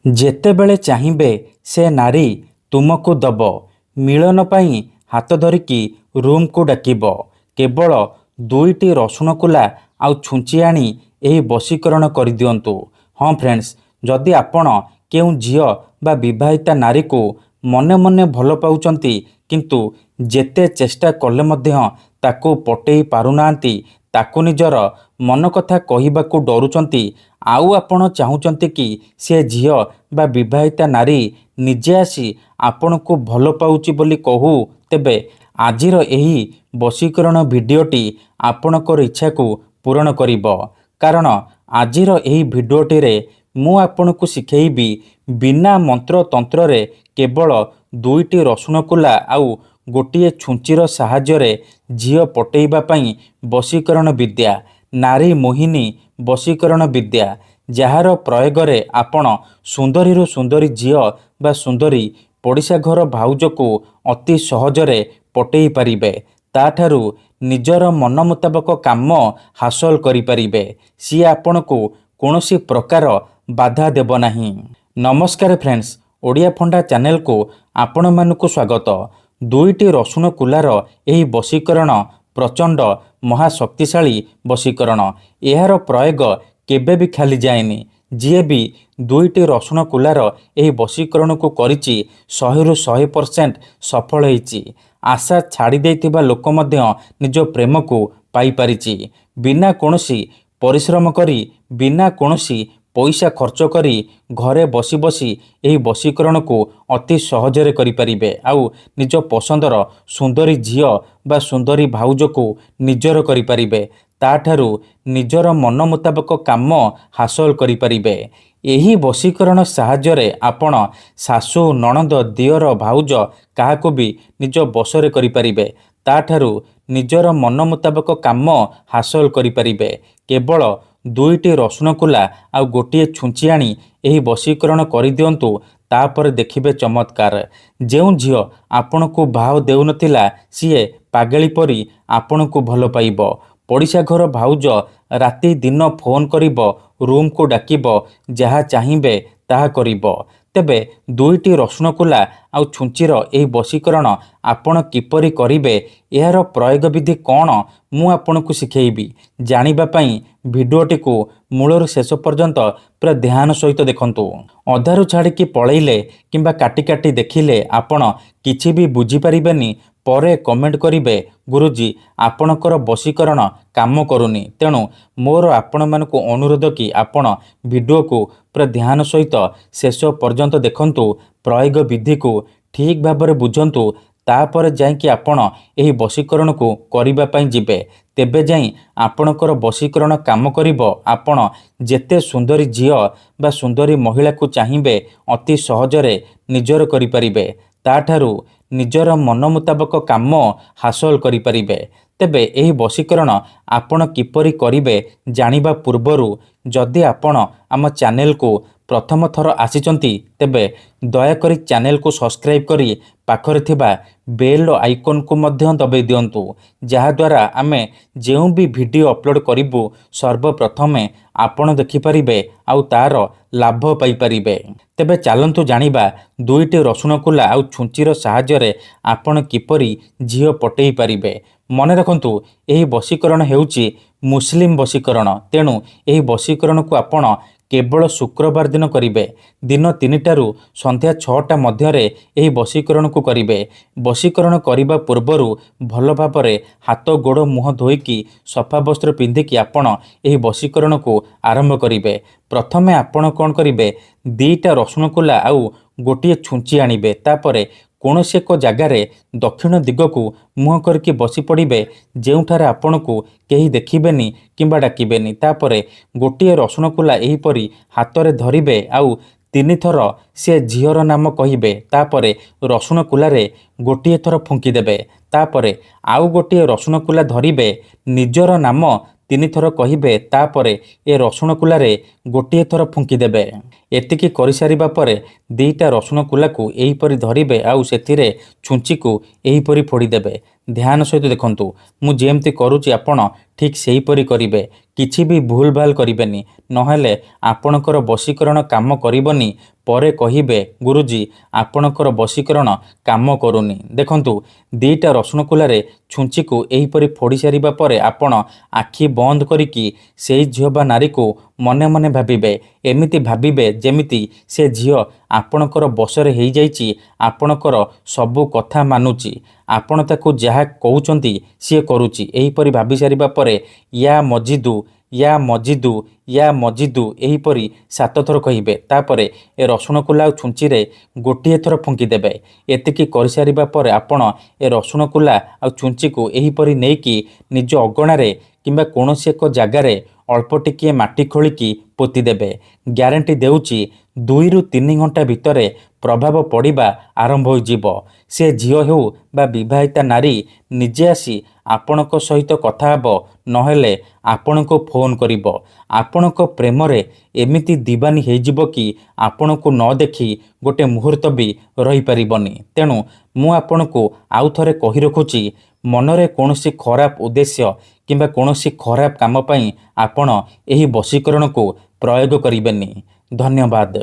ଯେତେବେଳେ ଚାହିଁବେ ସେ ନାରୀ ତୁମକୁ ଦବ। ମିଳନ ପାଇଁ ହାତ ଧରିକି ରୁମକୁ ଡାକିବ। କେବଳ 2ଟି ରସୁଣ କୁଲା ଆଉ ଛୁଞ୍ଚି ଆଣି ଏହି ବଶୀକରଣ କରିଦିଅନ୍ତୁ। ହଁ ଫ୍ରେଣ୍ଡସ୍, ଯଦି ଆପଣ କେଉଁ ଝିଅ ବା ବିବାହିତା ନାରୀକୁ ମନେ ମନେ ଭଲ ପାଉଛନ୍ତି କିନ୍ତୁ ଯେତେ ଚେଷ୍ଟା କଲେ ମଧ୍ୟ ତାକୁ ପଟେଇ ପାରୁନାହାନ୍ତି, ତାକୁ ନିଜର ମନ କଥା କହିବାକୁ ଡରୁଛନ୍ତି, ଆଉ ଆପଣ ଚାହୁଁଛନ୍ତି କି ସେ ଝିଅ ବା ବିବାହିତା ନାରୀ ନିଜେ ଆସି ଆପଣଙ୍କୁ ଭଲ ପାଉଛି ବୋଲି କହୁ, ତେବେ ଆଜିର ଏହି ବଶୀକରଣ ଭିଡ଼ିଓଟି ଆପଣଙ୍କର ଇଚ୍ଛାକୁ ପୂରଣ କରିବ। କାରଣ ଆଜିର ଏହି ଭିଡ଼ିଓଟିରେ ମୁଁ ଆପଣଙ୍କୁ ଶିଖେଇବି ବିନା ମନ୍ତ୍ର ତନ୍ତ୍ରରେ କେବଳ 2ଟି ରସୁଣ କୁଲା ଆଉ ଗୋଟିଏ ଛୁଞ୍ଚିର ସାହାଯ୍ୟରେ ଝିଅ ପଟେଇବା ପାଇଁ ବଶୀକରଣ ବିଦ୍ୟା, ନାରୀ ମୋହିନୀ ବଶୀକରଣ ବିଦ୍ୟା, ଯାହାର ପ୍ରୟୋଗରେ ଆପଣ ସୁନ୍ଦରୀରୁ ସୁନ୍ଦରୀ ଝିଅ ବା ସୁନ୍ଦରୀ ପଡ଼ିଶା ଘର ଭାଉଜକୁ ଅତି ସହଜରେ ପଟେଇ ପାରିବେ। ତାଠାରୁ ନିଜର ମନ ମୁତାବକ କାମ ହାସଲ କରିପାରିବେ। ସିଏ ଆପଣଙ୍କୁ କୌଣସି ପ୍ରକାର ବାଧା ଦେବ ନାହିଁ। ନମସ୍କାର ଫ୍ରେଣ୍ଡସ୍, ଓଡ଼ିଆ ଫଣ୍ଡା ଚ୍ୟାନେଲକୁ ଆପଣମାନଙ୍କୁ ସ୍ୱାଗତ। 2ଟି ରସୁଣ କୁଲାର ଏହି ବଶୀକରଣ ପ୍ରଚଣ୍ଡ ମହାଶକ୍ତିଶାଳୀ ବଶୀକରଣ। ଏହାର ପ୍ରୟୋଗ କେବେ ବି ଖାଲି ଯାଏନି। ଯିଏ ବି 2ଟି ରସୁଣ କୁଲାର ଏହି ବଶୀକରଣକୁ କରିଛି 100ରୁ 100% ସଫଳ ହେଇଛି। ଆଶା ଛାଡ଼ି ଦେଇଥିବା ଲୋକ ମଧ୍ୟ ନିଜ ପ୍ରେମକୁ ପାଇପାରିଛି। ବିନା କୌଣସି ପରିଶ୍ରମ କରି, ବିନା କୌଣସି ପଇସା ଖର୍ଚ୍ଚ କରି ଘରେ ବସି ବସି ଏହି ବଶୀକରଣକୁ ଅତି ସହଜରେ କରିପାରିବେ ଆଉ ନିଜ ପସନ୍ଦର ସୁନ୍ଦରୀ ଝିଅ ବା ସୁନ୍ଦରୀ ଭାଉଜକୁ ନିଜର କରିପାରିବେ। ତାଠାରୁ ନିଜର ମନ ମୁତାବକ କାମ ହାସଲ କରିପାରିବେ। ଏହି ବଶୀକରଣ ସାହାଯ୍ୟରେ ଆପଣ ଶାଶୁ, ନଣନ୍ଦ, ଦିଅର, ଭାଉଜ କାହାକୁ ବି ନିଜ ବଶରେ କରିପାରିବେ। ତାଠାରୁ ନିଜର ମନ ମୁତାବକ କାମ ହାସଲ କରିପାରିବେ। କେବଳ 2ଟି ରସୁଣ କୁଲା ଆଉ ଗୋଟିଏ ଛୁଞ୍ଚି ଆଣି ଏହି ବଶୀକରଣ କରିଦିଅନ୍ତୁ। ତାପରେ ଦେଖିବେ ଚମତ୍କାର। ଯେଉଁ ଝିଅ ଆପଣଙ୍କୁ ଭାव ଦେଉନଥିଲା ସିଏ ପାଗଳି ପରି ଆପଣଙ୍କୁ ଭଲ ପାଇବ। ପଡ଼ିଶା ଘର ଭାଉଜ ରାତି ଦିନ ଫୋନ୍ କରିବ, ରୁମକୁ ଡାକିବ, ଯାହା ଚାହିଁବେ ତାହା କରିବ। ତେବେ 2ଟି ରସୁଣ କୁଲା ଆଉ ଛୁଞ୍ଚିର ଏହି ବଶୀକରଣ ଆପଣ କିପରି କରିବେ, ଏହାର ପ୍ରୟୋଗ ବିଧି କ'ଣ, ମୁଁ ଆପଣଙ୍କୁ ଶିଖେଇବି। ଜାଣିବା ପାଇଁ ଭିଡ଼ିଓଟିକୁ ମୂଳରୁ ଶେଷ ପର୍ଯ୍ୟନ୍ତ ପୁରା ଧ୍ୟାନ ସହିତ ଦେଖନ୍ତୁ। ଅଧାରୁ ଛାଡ଼ିକି ପଳେଇଲେ କିମ୍ବା କାଟି କାଟି ଦେଖିଲେ ଆପଣ କିଛି ବି ବୁଝିପାରିବେନି। ପରେ କମେଣ୍ଟ କରିବେ, ଗୁରୁଜୀ ଆପଣଙ୍କର ବଶୀକରଣ କାମ କରୁନି। ତେଣୁ ମୋର ଆପଣମାନଙ୍କୁ ଅନୁରୋଧ କି ଆପଣ ଭିଡ଼ିଓକୁ ପୁରା ଧ୍ୟାନ ସହିତ ଶେଷ ପର୍ଯ୍ୟନ୍ତ ଦେଖନ୍ତୁ। ପ୍ରୟୋଗ ବିଧିକୁ ଠିକ୍ ଭାବରେ ବୁଝନ୍ତୁ। ତାପରେ ଯାଇକି ଆପଣ ଏହି ବଶୀକରଣକୁ କରିବା ପାଇଁ ଯିବେ। ତେବେ ଯାଇ ଆପଣଙ୍କର ବଶୀକରଣ କାମ କରିବ। ଆପଣ ଯେତେ ସୁନ୍ଦରୀ ଝିଅ ବା ସୁନ୍ଦରୀ ମହିଳାକୁ ଚାହିଁବେ ଅତି ସହଜରେ ନିଜର କରିପାରିବେ। ତାଠାରୁ ନିଜର ମନ ମୁତାବକ କାମ ହାସଲ କରିପାରିବେ। ତେବେ ଏହି ବଶୀକରଣ ଆପଣ କିପରି କରିବେ ଜାଣିବା ପୂର୍ବରୁ ଯଦି ଆପଣ ଆମ ଚ୍ୟାନେଲକୁ ପ୍ରଥମ ଥର ଆସିଛନ୍ତି, ତେବେ ଦୟାକରି ଚ୍ୟାନେଲକୁ ସବସ୍କ୍ରାଇବ୍ କରି ପାଖରେ ଥିବା ବେଲ୍ ଆଇକନ୍କୁ ମଧ୍ୟ ଦବାଇ ଦିଅନ୍ତୁ। ଯାହାଦ୍ୱାରା ଆମେ ଯେଉଁ ବି ଭିଡ଼ିଓ ଅପଲୋଡ଼ କରିବୁ ସର୍ବପ୍ରଥମେ ଆପଣ ଦେଖିପାରିବେ ଆଉ ତା'ର ଲାଭ ପାଇପାରିବେ। ତେବେ ଚାଲନ୍ତୁ ଜାଣିବା 2ଟି ରସୁଣ କୁଲା ଆଉ ଛୁଞ୍ଚିର ସାହାଯ୍ୟରେ ଆପଣ କିପରି ଝିଅ ପଟେଇ ପାରିବେ। ମନେ ରଖନ୍ତୁ, ଏହି ବଶୀକରଣ ହେଉଛି ମୁସଲିମ ବଶୀକରଣ। ତେଣୁ ଏହି ବଶୀକରଣକୁ ଆପଣ କେବଳ ଶୁକ୍ରବାର ଦିନ କରିବେ। ଦିନ 3ଟାରୁ ସନ୍ଧ୍ୟା 6ଟା ମଧ୍ୟରେ ଏହି ବଶୀକରଣକୁ କରିବେ। ବଶୀକରଣ କରିବା ପୂର୍ବରୁ ଭଲ ଭାବରେ ହାତ, ଗୋଡ଼, ମୁହଁ ଧୋଇକି ସଫା ବସ୍ତ୍ର ପିନ୍ଧିକି ଆପଣ ଏହି ବଶୀକରଣକୁ ଆରମ୍ଭ କରିବେ। ପ୍ରଥମେ ଆପଣ କ'ଣ କରିବେ, 2ଟା ରସୁଣ କୁଲା ଆଉ ଗୋଟିଏ ଛୁଞ୍ଚି ଆଣିବେ। ତାପରେ କୌଣସି ଏକ ଜାଗାରେ ଦକ୍ଷିଣ ଦିଗକୁ ମୁହଁ କରିକି ବସି ପଡ଼ିବେ, ଯେଉଁଠାରେ ଆପଣଙ୍କୁ କେହି ଦେଖିବେନି କିମ୍ବା ଡାକିବେନି। ତାପରେ ଗୋଟିଏ ରସୁଣ କୁଲା ଏହିପରି ହାତରେ ଧରିବେ ଆଉ 3 ଥର ସେ ଝିଅର ନାମ କହିବେ। ତାପରେ ରସୁଣ କୁଲାରେ ଗୋଟିଏ ଥର ଫୁଙ୍କିଦେବେ। ତାପରେ ଆଉ ଗୋଟିଏ ରସୁଣ କୁଲା ଧରିବେ, ନିଜର ନାମ 3 ଥର କହିବେ। ତାପରେ ଏ ରସୁଣ କୁଲାରେ ଗୋଟିଏ ଥର ଫୁଙ୍କିଦେବେ। ଏତିକି କରିସାରିବା ପରେ 2ଟା ରସୁଣ କୁଲାକୁ ଏହିପରି ଧରିବେ ଆଉ ସେଥିରେ ଛୁଞ୍ଚିକୁ ଏହିପରି ଫୋଡ଼ିଦେବେ। ଧ୍ୟାନ ସହିତ ଦେଖନ୍ତୁ, ମୁଁ ଯେମିତି କରୁଛି ଆପଣ ଠିକ୍ ସେହିପରି କରିବେ। କିଛି ବି ଭୁଲ ଭାଲ କରିବେନି, ନହେଲେ ଆପଣଙ୍କର ବଶୀକରଣ କାମ କରିବନି। ପରେ କହିବେ ଗୁରୁଜୀ ଆପଣଙ୍କର ବଶୀକରଣ କାମ କରୁନି। ଦେଖନ୍ତୁ, 2ଟା ରସୁଣ କୁଲାରେ ଛୁଞ୍ଚିକୁ ଏହିପରି ଫୋଡ଼ି ସାରିବା ପରେ ଆପଣ ଆଖି ବନ୍ଦ କରିକି ସେଇ ଝିଅ ବା ନାରୀକୁ ମନେ ମନେ ଭାବିବେ। ଏମିତି ଭାବିବେ ଯେମିତି ସେ ଝିଅ ଆପଣଙ୍କର ବଶରେ ହେଇଯାଇଛି, ଆପଣଙ୍କର ସବୁ କଥା ମାନୁଛି, ଆପଣ ତାକୁ ଯାହା କହୁଛନ୍ତି ସିଏ କରୁଛି। ଏହିପରି ଭାବି ସାରିବା ପରେ ୟା ମଜିଦୁ ୟା ମଜିଦୁ ୟା ମଜିଦୁ ଏହିପରି 7 ଥର କହିବେ। ତାପରେ ଏ ରସୁଣ କୁଲା ଆଉ ଛୁଞ୍ଚିରେ ଗୋଟିଏ ଥର ଫୁଙ୍କିଦେବେ। ଏତିକି କରିସାରିବା ପରେ ଆପଣ ଏ ରସୁଣ କୁଲା ଆଉ ଛୁଞ୍ଚିକୁ ଏହିପରି ନେଇକି ନିଜ ଅଗଣାରେ କିମ୍ବା କୌଣସି ଏକ ଜାଗାରେ ଅଳ୍ପ ଟିକିଏ ମାଟି ଖୋଳିକି ପୋତିଦେବେ। ଗ୍ୟାରେଣ୍ଟି ଦେଉଛି 2ରୁ 3 ଘଣ୍ଟା ଭିତରେ ପ୍ରଭାବ ପଡ଼ିବା ଆରମ୍ଭ ହୋଇଯିବ। ସେ ଝିଅ ହେଉ ବା ବିବାହିତା ନାରୀ ନିଜେ ଆସି ଆପଣଙ୍କ ସହିତ କଥା ହେବ, ନହେଲେ ଆପଣଙ୍କୁ ଫୋନ୍ କରିବ। ଆପଣଙ୍କ ପ୍ରେମରେ ଏମିତି ଦିବାନୀ ହେଇଯିବ କି ଆପଣଙ୍କୁ ନ ଦେଖି ଗୋଟେ ମୁହୂର୍ତ୍ତ ବି ରହିପାରିବନି। ତେଣୁ ମୁଁ ଆପଣଙ୍କୁ ଆଉ ଥରେ କହି ରଖୁଛି, ମନରେ କୌଣସି ଖରାପ ଉଦ୍ଦେଶ୍ୟ କିମ୍ବା କୌଣସି ଖରାପ କାମ ପାଇଁ ଆପଣ ଏହି ବଶୀକରଣକୁ ପ୍ରୟୋଗ କରିବେନି। ଧନ୍ୟବାଦ।